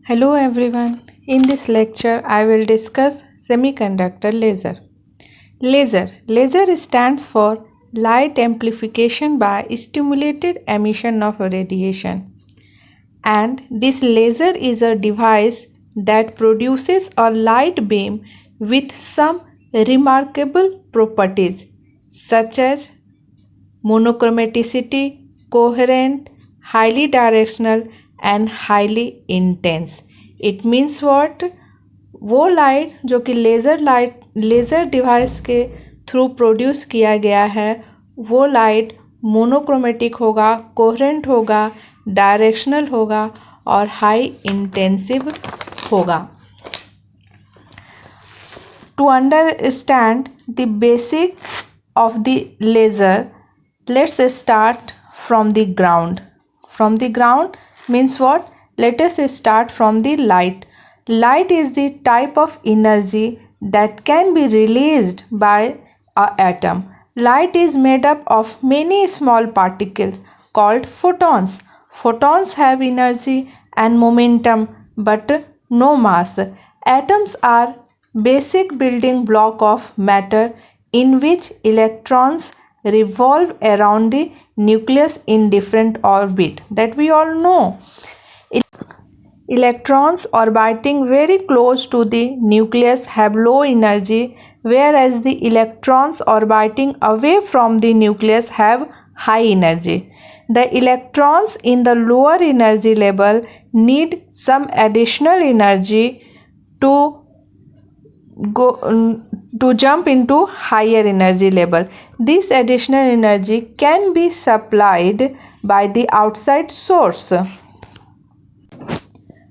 Hello everyone. In this lecture, I will discuss semiconductor laser. Laser stands for light amplification by stimulated emission of radiation. And this laser is a device that produces a light beam with some remarkable properties such as monochromaticity, coherent, highly directional and highly intense. It means what? वो light जो कि laser device के through produce किया गया है वो light monochromatic होगा, coherent होगा, डायरेक्शनल होगा और हाई इंटेंसिव होगा. To understand the basic of the laser, let's start from the ground. From the ground means what? Let us start from the light. Light is the type of energy that can be released by an atom. Light is made up of many small particles called photons. Photons have energy and momentum but no mass. Atoms are basic building block of matter in which electrons revolve around the nucleus in different orbit that we all know. Electrons orbiting very close to the nucleus have low energy, whereas the electrons orbiting away from the nucleus have high energy. The electrons in the lower energy level need some additional energy to go to jump into higher energy level. This additional energy can be supplied by the outside source.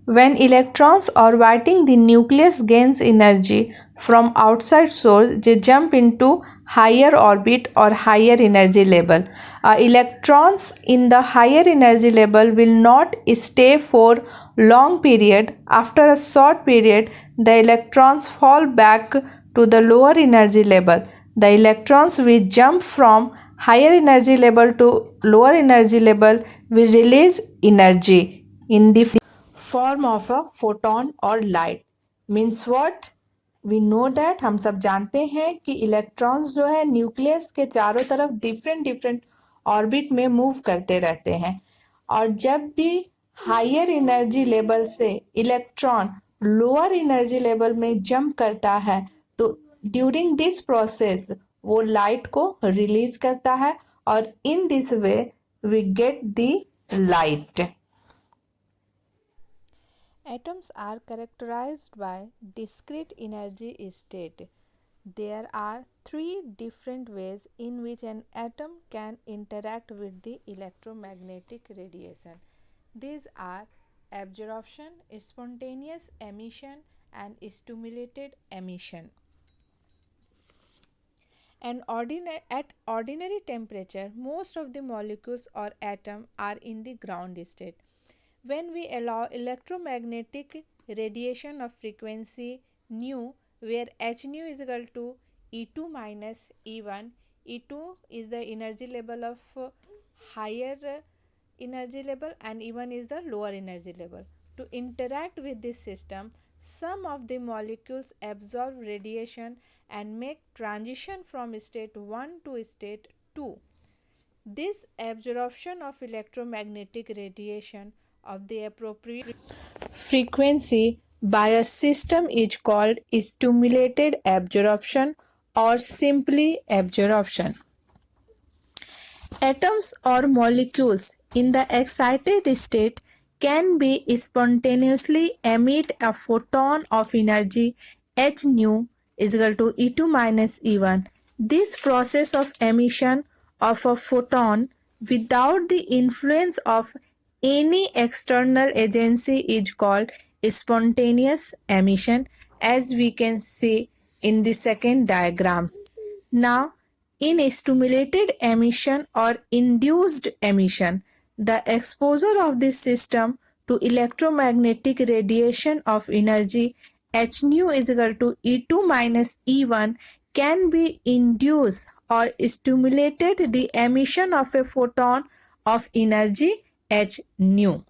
When electrons orbiting the nucleus gains energy from outside source, they jump into higher orbit or higher energy level. Electrons in the higher energy level will not stay for long period. After a short period, the electrons fall back to the lower energy level. The electrons which jump from higher energy level to lower energy level will release energy in the form of a photon or light. Means what? We know that हम सब जानते हैं कि electrons जो है nucleus के चारों तरफ डिफरेंट ऑर्बिट में मूव करते रहते हैं और जब भी हायर एनर्जी लेवल से इलेक्ट्रॉन लोअर एनर्जी लेवल में जंप करता है तो ड्यूरिंग दिस प्रोसेस वो लाइट को रिलीज करता है और in this way we get the light. Atoms are characterized by discrete energy state. There are three different ways in which an atom can interact with the electromagnetic radiation. These are absorption, spontaneous emission and stimulated emission. At ordinary temperature, most of the molecules or atoms are in the ground state. When we allow electromagnetic radiation of frequency nu, where h nu is equal to E2 minus E1, E2 is the energy level of higher energy level and E1 is the lower energy level. To interact with this system, some of the molecules absorb radiation and make transition from state 1 to state 2. This absorption of electromagnetic radiation of the appropriate frequency by a system is called stimulated absorption or simply absorption. Atoms or molecules in the excited state can be spontaneously emit a photon of energy h nu is equal to E2 minus E1. This process of emission of a photon without the influence of any external agency is called spontaneous emission, as we can see in the second diagram. Now, in stimulated emission or induced emission, the exposure of this system to electromagnetic radiation of energy h nu is equal to E2 minus E1 can be induced or stimulated the emission of a photon of energy h nu.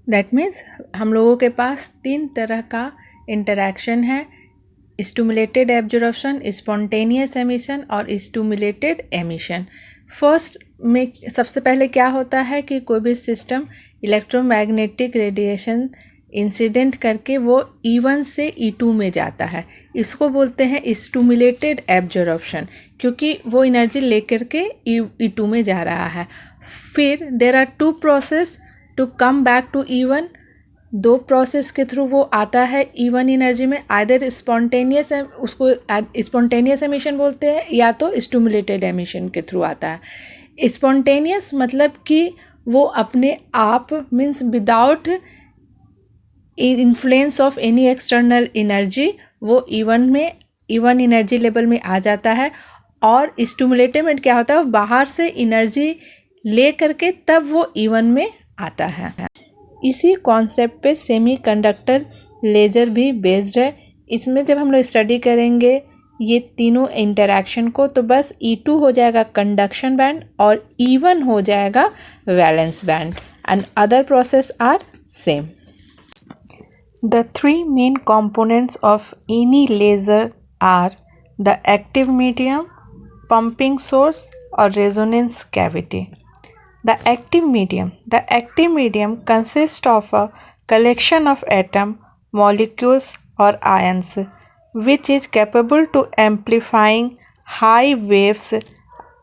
That means हम लोगों के पास 3 तरह का interaction है, stimulated absorption, spontaneous emission और stimulated emission. First में सबसे पहले क्या होता है कि कोई भी सिस्टम इलेक्ट्रोमैग्नेटिक रेडिएशन इंसिडेंट करके वो E1 से E2 में जाता है, इसको बोलते हैं स्टिमुलेटेड एब्जॉर्प्शन, क्योंकि वो एनर्जी लेकर के E2 में जा रहा है। फिर there are 2 process to come back to E1, 2 process के थ्रू वो आता है E1 एनर्जी में, आइदर स्पॉन्टेनियस, उसको स्पॉन्टेनियस एमिशन बोलते हैं, या तो स्टिमुलेटेड एमिशन के थ्रू आता है। स्पॉन्टेनियस मतलब कि वो अपने आप means without influence of any external energy वो E1 एनर्जी लेवल में आ जाता है। और स्टिमुलेटेड में क्या होता है, बाहर से एनर्जी ले करके तब वो E1 में आता है। इसी कॉन्सेप्ट पे सेमीकंडक्टर लेज़र भी बेस्ड है। इसमें जब हम लोग स्टडी करेंगे ये तीनों इंटरैक्शन को, तो बस E2 हो जाएगा कंडक्शन बैंड और E1 हो जाएगा valence band, and other process are same. The 3 main components of any laser are the active medium, pumping source or resonance cavity. The active medium consists of a collection of atoms, molecules or ions which is capable to amplifying high waves.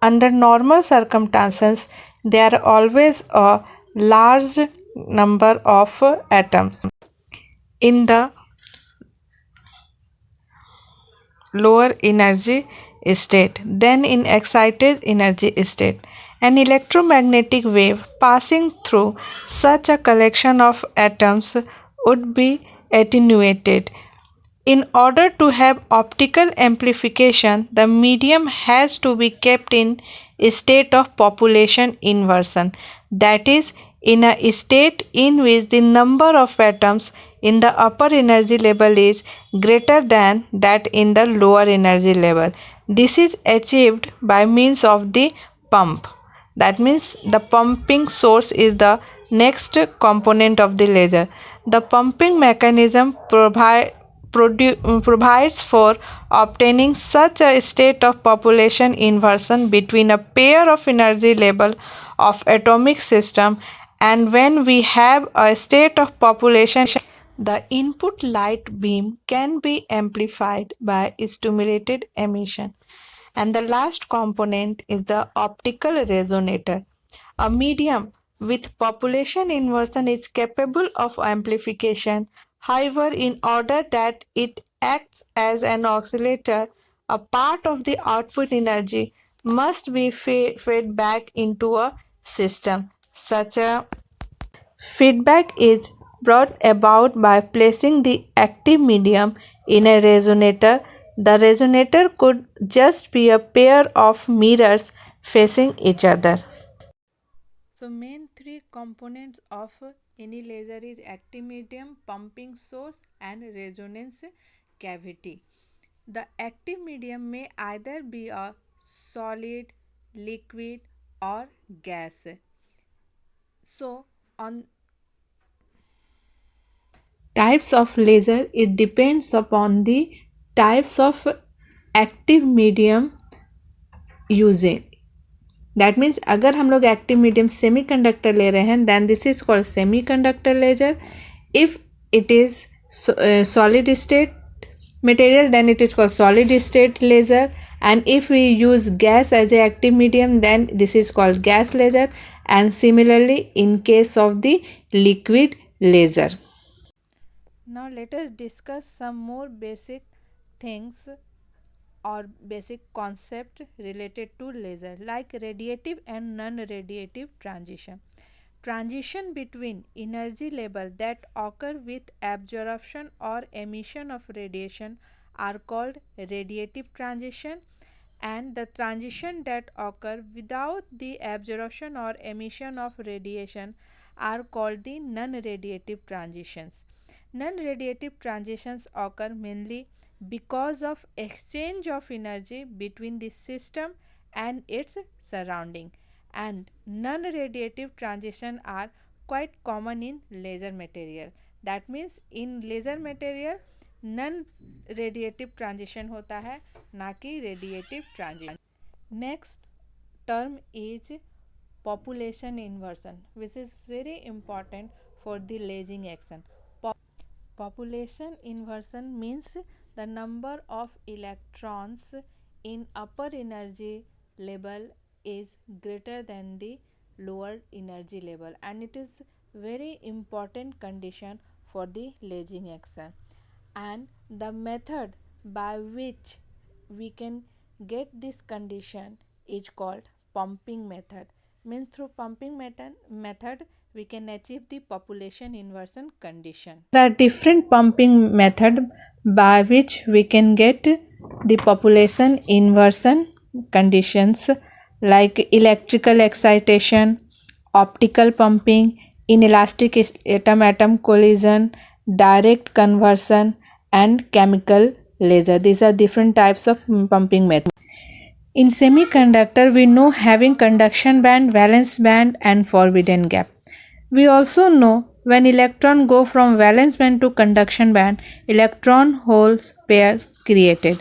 Under normal circumstances there are always a large number of atoms in the lower energy state than in excited energy state. An electromagnetic wave passing through such a collection of atoms would be attenuated. In order to have optical amplification, the medium has to be kept in a state of population inversion, that is, in a state in which the number of atoms in the upper energy level is greater than that in the lower energy level. This is achieved by means of the pump. That means the pumping source is the next component of the laser. The pumping mechanism provides for obtaining such a state of population inversion between a pair of energy level of atomic system, and when we have a state of population, the input light beam can be amplified by stimulated emission. And the last component is the optical resonator. A medium with population inversion is capable of amplification. However, in order that it acts as an oscillator, a part of the output energy must be fed back into a system. Such a feedback is brought about by placing the active medium in a resonator. The resonator could just be a pair of mirrors facing each other. So main 3 components of any laser is active medium, pumping source and resonance cavity. The active medium may either be a solid, liquid or gas. So on types of laser, it depends upon the types of active medium using. That means अगर हम लोग active medium semi conductor ले रहे हैं then this is called semiconductor laser. If it is solid state material then it is called solid state laser, and if we use gas as a active medium then this is called gas laser, and similarly in case of the liquid laser. Now let us discuss some more basic things or basic concept related to laser, like radiative and non-radiative transition. Transition between energy level that occur with absorption or emission of radiation are called radiative transition, and the transition that occur without the absorption or emission of radiation are called the non-radiative transitions. Non-radiative transitions occur mainly because of exchange of energy between the system and its surrounding, and non-radiative transitions are quite common in laser material. That means in laser material non radiative transition होता है, ना कि radiative transition. Next term is population inversion, which is very important for the lasing action. Population inversion means the number of electrons in upper energy level is greater than the lower energy level, and it is very important condition for the lasing action. And the method by which we can get this condition is called pumping method. Means through pumping method we can achieve the population inversion condition. There are different pumping method by which we can get the population inversion conditions, like electrical excitation, optical pumping, inelastic atom-atom collision, direct conversion, and chemical laser. These are different types of pumping methods. In semiconductor, we know having conduction band, valence band, and forbidden gap. We also know when electron go from valence band to conduction band, electron holes pairs created.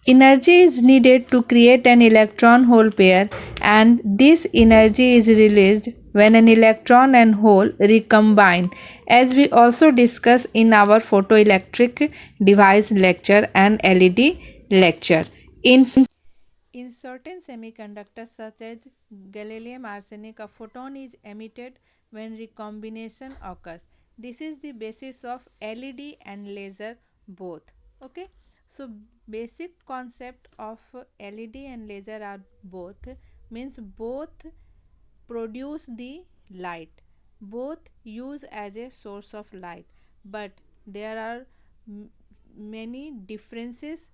Energy is needed to create an electron hole pair, and this energy is released when an electron and hole recombine, as we also discuss in our photoelectric device lecture and LED lecture. In certain semiconductors such as gallium arsenide, a photon is emitted when recombination occurs. This is the basis of LED and laser both. Okay. So basic concept of LED and laser are both, means both produce the light, both use as a source of light, but there are many differences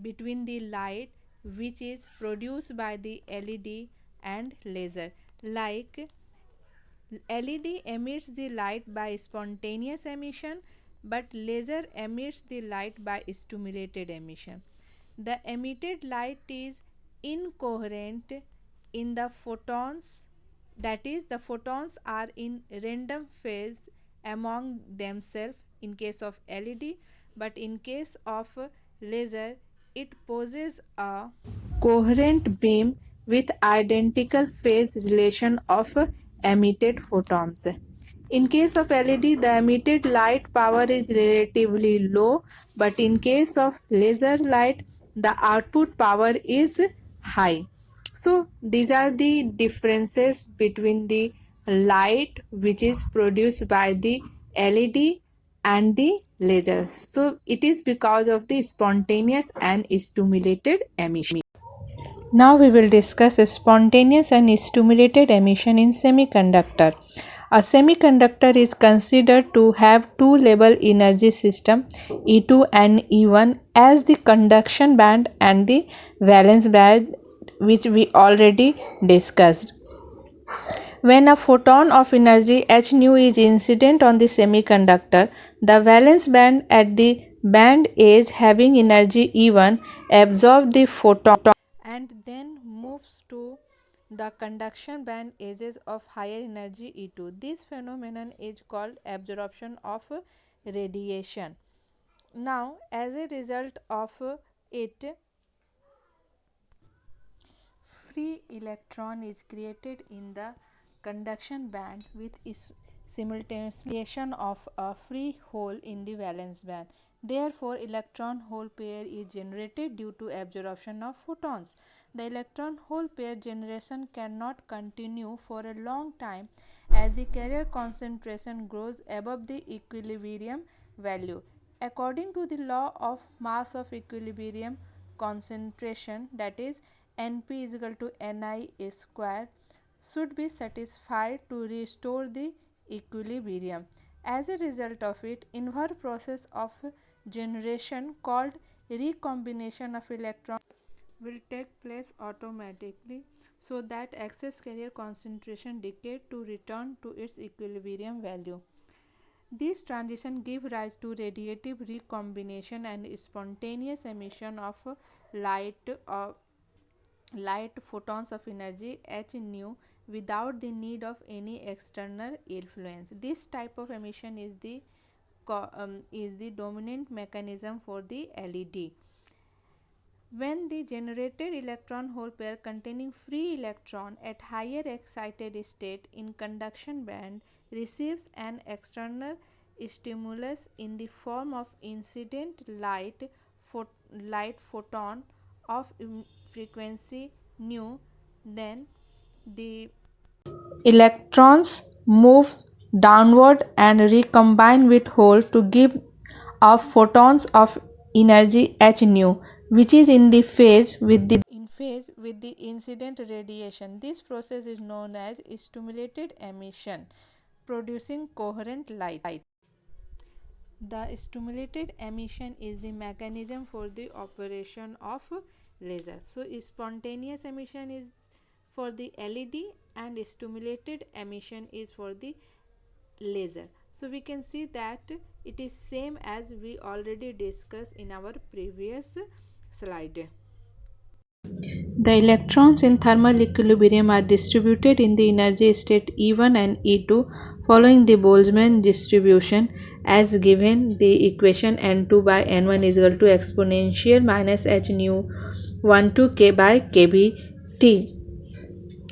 between the light which is produced by the LED and laser. Like LED emits the light by spontaneous emission, but laser emits the light by stimulated emission. The emitted light is incoherent in the photons, that is, the photons are in random phase among themselves in case of LED, but in case of laser it poses a coherent beam with identical phase relation of emitted photons. In case of LED, the emitted light power is relatively low, but in case of laser light, the output power is high. So these are the differences between the light which is produced by the LED and the laser. So it is because of the spontaneous and stimulated emission. Now we will discuss spontaneous and stimulated emission in semiconductor. A semiconductor is considered to have two level energy system, E2 and E1, as the conduction band and the valence band, which we already discussed. When a photon of energy h nu is incident on the semiconductor, the valence band at the band edge having energy E1 absorbs the photon and then moves to the conduction band edges of higher energy E2. This phenomenon is called absorption of radiation. Now, as a result of it, free electron is created in the conduction band with simultaneation of a free hole in the valence band. Therefore, electron hole pair is generated due to absorption of photons. The electron hole pair generation cannot continue for a long time as the carrier concentration grows above the equilibrium value. According to the law of mass of equilibrium concentration, that is Np is equal to Ni square, should be satisfied to restore the equilibrium. As a result of it, inverse process of generation called recombination of electrons will take place automatically, so that excess carrier concentration decay to return to its equilibrium value. This transition gives rise to radiative recombination and spontaneous emission of light light photons of energy h nu, without the need of any external influence. This type of emission is the dominant mechanism for the LED. When the generated electron-hole pair containing free electron at higher excited state in conduction band receives an external stimulus in the form of incident light photon of frequency nu, then the electrons move downward and recombine with hole to give off photons of energy h nu, which is in phase with the incident radiation. This process is known as stimulated emission, producing coherent light. The stimulated emission is the mechanism for the operation of laser. So spontaneous emission is for the LED and stimulated emission is for the laser. So we can see that it is same as we already discussed in our previous slide. The electrons in thermal equilibrium are distributed in the energy state E1 and E2 following the Boltzmann distribution as given the equation N2 by N1 is equal to exponential minus h nu 1 to k by kb t.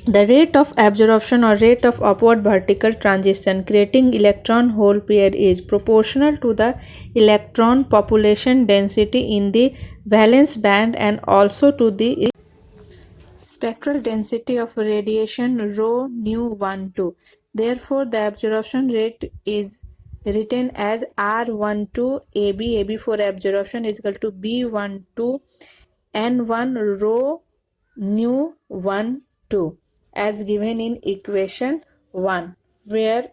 The rate of absorption or rate of upward vertical transition creating electron-hole pair is proportional to the electron population density in the valence band and also to the spectral density of radiation rho nu 1 2. Therefore, the absorption rate is written as R12 AB for absorption is equal to B12 N1 rho nu 1 2 as given in equation 1, where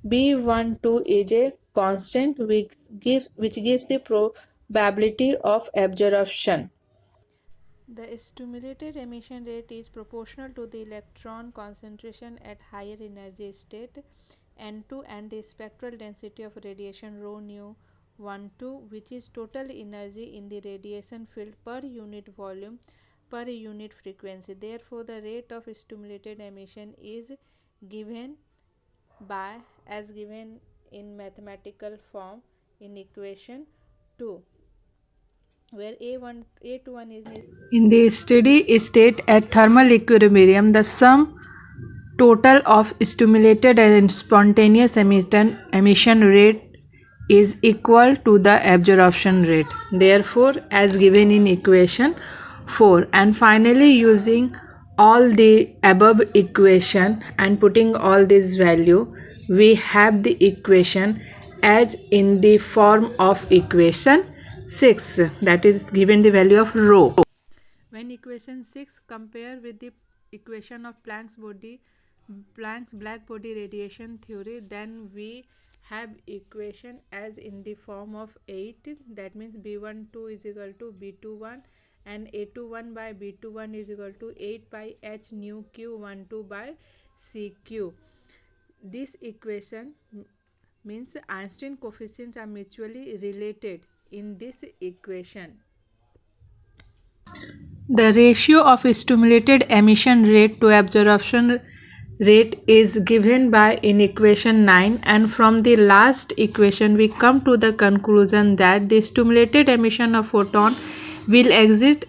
B12 is a constant which gives the probability of absorption. The stimulated emission rate is proportional to the electron concentration at higher energy state N2 and the spectral density of radiation rho nu 1 2, which is total energy in the radiation field per unit volume per unit frequency. Therefore, the rate of stimulated emission is given by as given in mathematical form in equation 2, where A21 is in the steady state at thermal equilibrium. The sum total of stimulated and spontaneous emission rate is equal to the absorption rate. Therefore, as given in equation 4, and finally using all the above equation and putting all this value, we have the equation as in the form of equation 6, that is given the value of rho. When equation 6 compare with the equation of Planck's black body radiation theory, then we have equation as in the form of 8, that means B12 is equal to B21 and A21 by B21 is equal to 8 by h nu q12 by cq. This equation means Einstein coefficients are mutually related in this equation. The ratio of stimulated emission rate to absorption rate is given by in equation 9, and from the last equation we come to the conclusion that the stimulated emission of photon will exit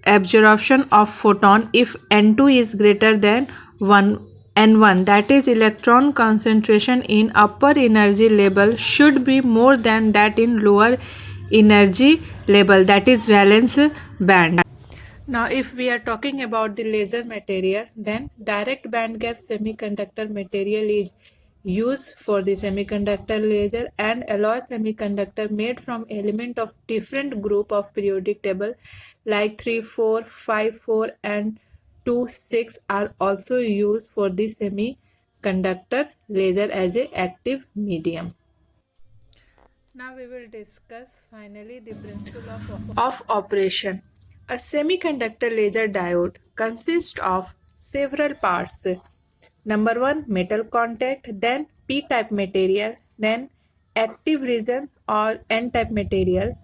absorption of photon if N2 is greater than N1, that is electron concentration in upper energy level should be more than that in lower energy level, that is valence band. Now if we are talking about the laser material, then direct band gap semiconductor material is used for the semiconductor laser, and alloy semiconductor made from element of different group of periodic table like 3 4 5 4 and 2 6 are also used for the semiconductor laser as a active medium. Now we will discuss finally the principle of operation. A semiconductor laser diode consists of several parts. Number 1, metal contact, then p-type material, then active region or n-type material,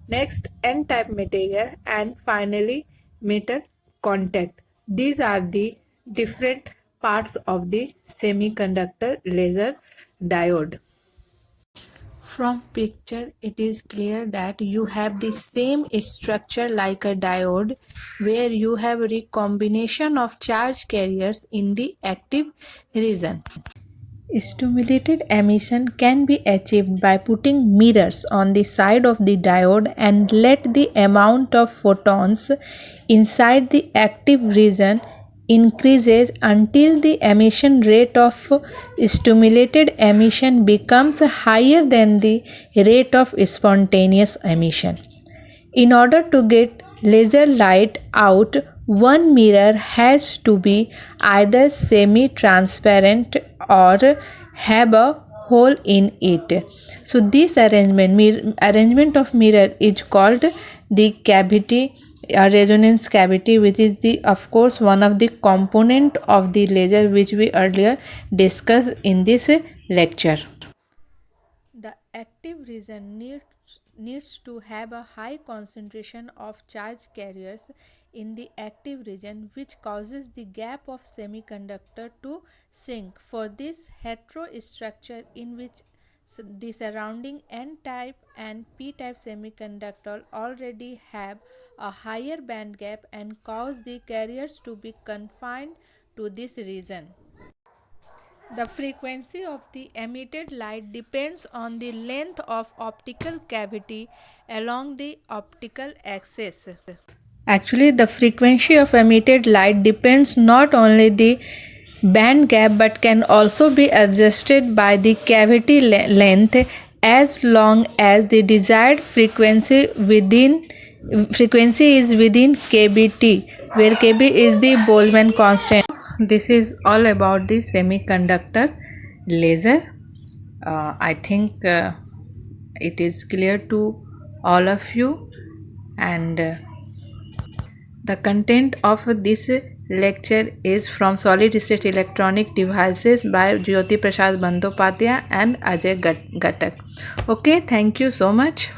next n-type material, and finally metal contact. These are the different parts of the semiconductor laser diode. From picture, it is clear that you have the same structure like a diode, where you have a recombination of charge carriers in the active region. Stimulated emission can be achieved by putting mirrors on the side of the diode and let the amount of photons inside the active region increases until the emission rate of stimulated emission becomes higher than the rate of spontaneous emission. In order to get laser light out, one mirror has to be either semi-transparent or have a hole in it. So this arrangement of mirror is called the cavity resonance cavity, which is the of course one of the component of the laser which we earlier discussed in this lecture. The active region needs to have a high concentration of charge carriers in the active region, which causes the gap of semiconductor to shrink. For this heterostructure in which the surrounding n-type and p-type semiconductor already have a higher band gap and cause the carriers to be confined to this region. The frequency of the emitted light depends on the length of optical cavity along the optical axis. Actually, the frequency of emitted light depends not only the band gap but can also be adjusted by the cavity length as long as the desired frequency is within kBt, where kb is the Boltzmann constant. This is all about the semiconductor laser. I think it is clear to all of you, and the content of this lecture is from Solid State Electronic Devices by Jyoti Prasad Bandyopadhyay and Ajay Ghatak. Okay, thank you so much